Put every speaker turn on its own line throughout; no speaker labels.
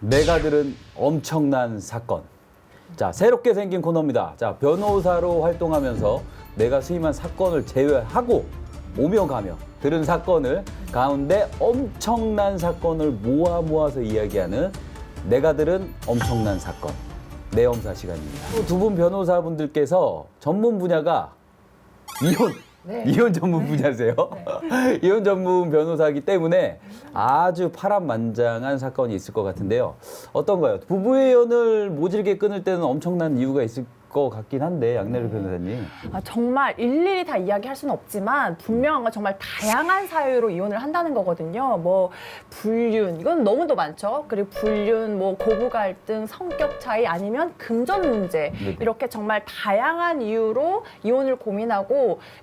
내가 들은 엄청난 사건. 자, 새롭게 생긴 코너입니다. 자, 변호사로 활동하면서 내가 수임한 사건을 제외하고 오며 가며 들은 사건을 가운데 엄청난 사건을 모아서 이야기하는 내가 들은 엄청난 사건. 내엄사 시간입니다. 두 분 변호사분들께서 전문 분야가 이혼 전문 분야세요. 이혼 전문 변호사이기 때문에 아주 파란만장한 사건이 있을 것 같은데요. 어떤가요? 부부의 연을 모질게 끊을 때는 엄청난 이유가 있을 것 같긴 한데, 양내를 변호사님.
정말 일일이 다 이야기할 수는 없지만 분명한 건 정말 다양한 사유로 이혼을 한다는 거거든요. 뭐 불륜, 이건 너무도 많죠. 그리고 불륜, 뭐 고부 갈등, 성격 차이 아니면 금전 문제,
네네.
이렇게 정말 다양한 이유로 이혼을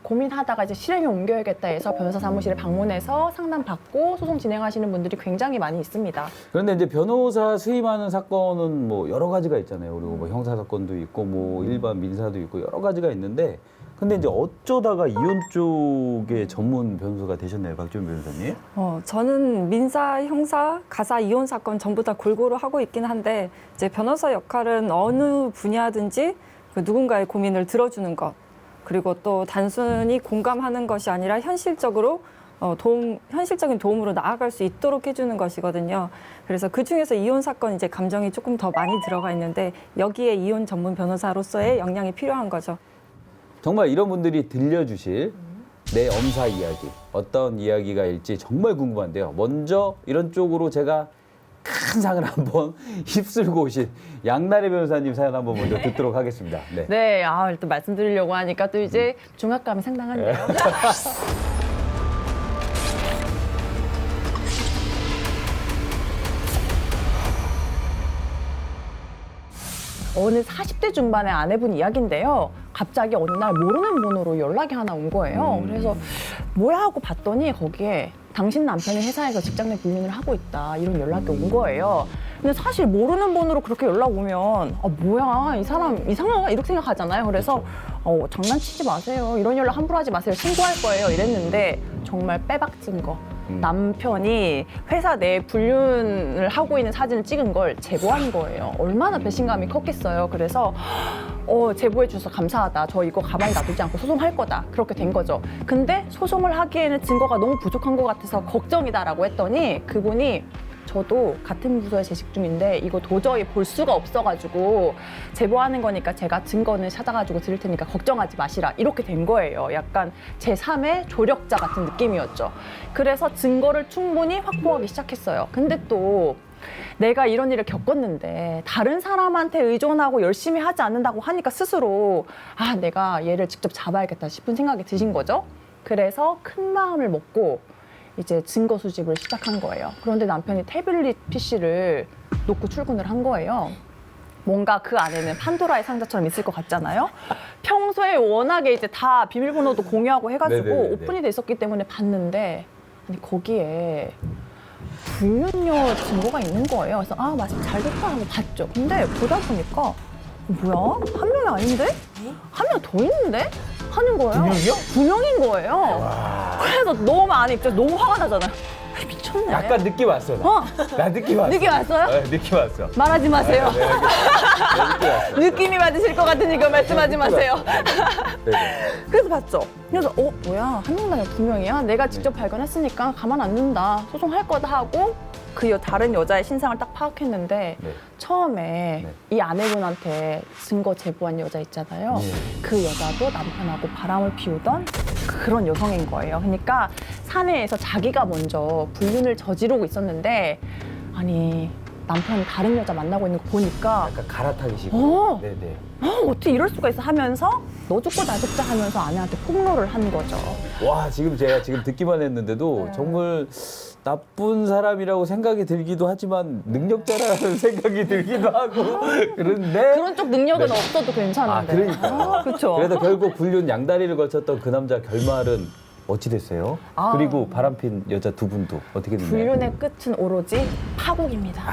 고민하다가 이제 실행에 옮겨야겠다 해서 변호사 사무실에 방문해서 상담받고 소송 진행하시는 분들이 굉장히 많이 있습니다.
그런데 이제 변호사 수임하는 사건은 뭐 여러 가지가 있잖아요. 그리고 뭐 형사 사건도 있고 뭐 일반 민사도 있고 여러 가지가 있는데, 근데 이제 어쩌다가 이혼 쪽에 전문 변호사가 되셨나요, 박지원 변호사님?
저는 민사, 형사, 가사, 이혼 사건 전부 다 골고루 하고 있긴 한데, 이제 변호사 역할은 어느 분야든지 그 누군가의 고민을 들어주는 것, 그리고 또 단순히 공감하는 것이 아니라 현실적으로 현실적인 도움으로 나아갈 수 있도록 해주는 것이거든요. 그래서 그 중에서 이혼 사건 이제 감정이 조금 더 많이 들어가 있는데, 여기에 이혼 전문 변호사로서의 역량이 필요한 거죠.
정말 이런 분들이 들려주실 내 엄사 이야기, 어떤 이야기가 일지 정말 궁금한데요. 먼저 이런 쪽으로 제가 큰 상을 한번 휩쓸고 오신 양나래 변호사님 사연 한번 먼저 듣도록 하겠습니다. 네.
네, 일단 말씀드리려고 하니까 또 이제 중압감이 상당한데요. 어느 40대 중반의 아내분 이야기인데요. 갑자기 어느 날 모르는 번호로 연락이 하나 온 거예요. 그래서 뭐야 하고 봤더니 거기에 당신 남편이 회사에서 직장 내 불륜을 하고 있다, 이런 연락이 온 거예요. 근데 사실 모르는 번호로 그렇게 연락 오면 뭐야, 이 사람 이상하다 이렇게 생각하잖아요. 그래서 장난치지 마세요, 이런 연락 함부로 하지 마세요, 신고할 거예요, 이랬는데 정말 빼박 증거. 남편이 회사 내에 불륜을 하고 있는 사진을 찍은 걸 제보한 거예요. 얼마나 배신감이 컸겠어요. 그래서 제보해 주셔서 감사하다, 저 이거 가만히 놔두지 않고 소송할 거다, 그렇게 된 거죠. 근데 소송을 하기에는 증거가 너무 부족한 것 같아서 걱정이다라고 했더니 그분이, 저도 같은 부서에 재직 중인데 이거 도저히 볼 수가 없어가지고 제보하는 거니까 제가 증거는 찾아가지고 드릴 테니까 걱정하지 마시라, 이렇게 된 거예요. 약간 제3의 조력자 같은 느낌이었죠. 그래서 증거를 충분히 확보하기 시작했어요. 근데 또 내가 이런 일을 겪었는데 다른 사람한테 의존하고 열심히 하지 않는다고 하니까 스스로 내가 얘를 직접 잡아야겠다 싶은 생각이 드신 거죠. 그래서 큰 마음을 먹고 이제 증거 수집을 시작한 거예요. 그런데 남편이 태블릿 PC를 놓고 출근을 한 거예요. 뭔가 그 안에는 판도라의 상자처럼 있을 것 같잖아요. 평소에 워낙에 이제 다 비밀번호도 공유하고 해가지고
네네네네.
오픈이 돼 있었기 때문에 봤는데, 아니, 거기에 불륜녀 증거가 있는 거예요. 그래서 마침 잘 됐다 하고 봤죠. 근데 보다 보니까 뭐야? 한 명이 아닌데? 한 명 더 있는데? 하는 거예요.
2명이요?
2명인 거예요. 그래서 너무 안에 입장 너무 화가 나잖아요. 미쳤네.
약간 느낌 왔어. 나 느낌 왔어.
느낌 왔어요?
네, 느낌 왔어.
말하지 마세요.
네, 느낌 왔어.
느낌이 맞으실 것 같으니까 말씀하지 마세요.
네.
그래서 봤죠. 그래서 뭐야, 한 명도 아니라 2명이야? 내가 직접 발견했으니까 가만 안 둔다, 소송할 거다 하고 다른 여자의 신상을 딱 파악했는데,
네.
처음에 이 아내분한테 증거 제보한 여자 있잖아요.
네.
그 여자도 남편하고 바람을 피우던 그런 여성인 거예요. 그러니까 사내에서 자기가 먼저 불륜을 저지르고 있었는데, 아니, 남편이 다른 여자 만나고 있는 거 보니까
약간 갈아타기식으로. 네네.
어떻게 이럴 수가 있어 하면서 너 죽고 나 죽자 하면서 아내한테 폭로를 한 거죠.
와, 제가 지금 듣기만 했는데도 정말 나쁜 사람이라고 생각이 들기도 하지만 능력자라는 생각이 들기도 하고 그런데
그런 쪽 능력은
네.
없어도 괜찮은데.
그러니까.
그렇죠.
그래도 결국 불륜 양다리를 거쳤던 그 남자 결말은 어찌 됐어요?
아.
그리고 바람핀 여자 두 분도 어떻게 됐나요?
불륜의 끝은 오로지 파국입니다.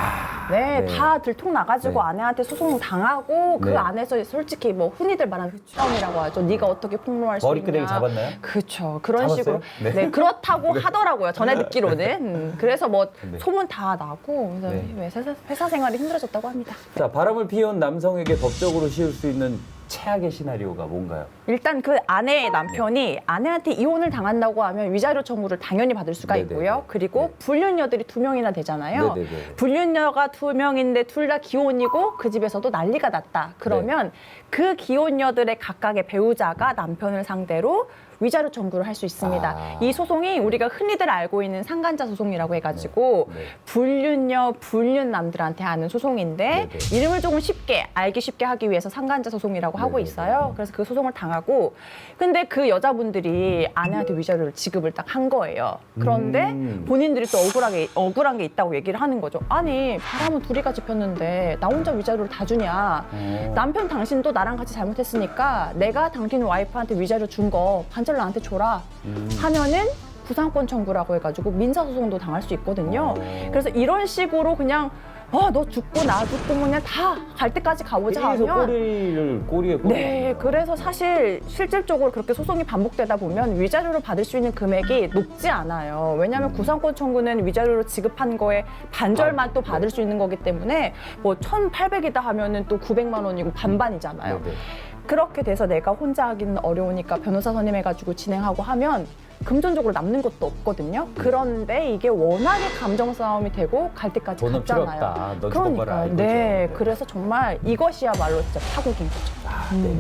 네,
네.
다 들통 나가지고
네.
아내한테 소송 당하고 그
네.
안에서 솔직히 뭐 흔히들 말하는 싸움이라고 하죠. 네가 어떻게 폭로할 수 있냐.
머리끄댕이 잡았나요?
그렇죠. 그런
잡았어요?
식으로.
네.
네. 그렇다고 하더라고요. 전에 듣기로는. 그래서 뭐
네.
소문 다 나고 그래서
네.
회사 생활이 힘들어졌다고 합니다.
자, 바람을 피운 남성에게 법적으로 씌울 수 있는 최악의 시나리오가 뭔가요?
일단 그 아내의 남편이 아내한테 이혼을 당한다고 하면 위자료 청구를 당연히 받을 수가
네네네.
있고요. 그리고
네.
불륜녀들이 2명이나 되잖아요.
네네네.
불륜녀가 2명인데 둘 다 기혼이고 그 집에서도 난리가 났다. 그러면 그 기혼녀들의 각각의 배우자가 남편을 상대로 위자료 청구를 할 수 있습니다.
아.
이 소송이 우리가 흔히들 알고 있는 상간자 소송이라고 해가지고
네. 네.
불륜녀, 불륜남들한테 하는 소송인데
네네.
이름을 조금 쉽게 알기 쉽게 하기 위해서 상간자 소송이라고 하고
네네네.
있어요. 그래서 그 소송을 당하고 근데 그 여자분들이 아내한테 위자료를 지급을 딱 한 거예요. 그런데 본인들이 또 억울한 게 있다고 얘기를 하는 거죠. 아니 바람은 둘이 같이 폈는데 나 혼자 위자료를 다 주냐. 남편 당신도 나랑 같이 잘못했으니까 내가 당신 와이프한테 위자료 준 거 반절 나한테 줘라 하면은 부상권 청구라고 해가지고 민사소송도 당할 수 있거든요. 그래서 이런 식으로 그냥 너 죽고 나 죽고 그냥 다 갈 때까지 가보자
계속
하면
꼬리에 꼬리.
네, 그래서 사실 실질적으로 그렇게 소송이 반복되다 보면 위자료를 받을 수 있는 금액이 높지 않아요. 왜냐하면 구상권 청구는 위자료를 지급한 거에 반절만 또 받을 수 있는 거기 때문에 뭐 1,800이다 하면은 또 900만 원이고 반반이잖아요.
네네.
그렇게 돼서 내가 혼자 하기는 어려우니까 변호사 선임해가지고 진행하고 하면 금전적으로 남는 것도 없거든요. 그런데 이게 워낙에 감정 싸움이 되고 갈 때까지
돈은 필요
갔잖아요.
없다. 너 죽어봐라,
그러니까
이거죠.
네,
네.
그래서 정말 이것이야말로 진짜 파국인 거죠.
네.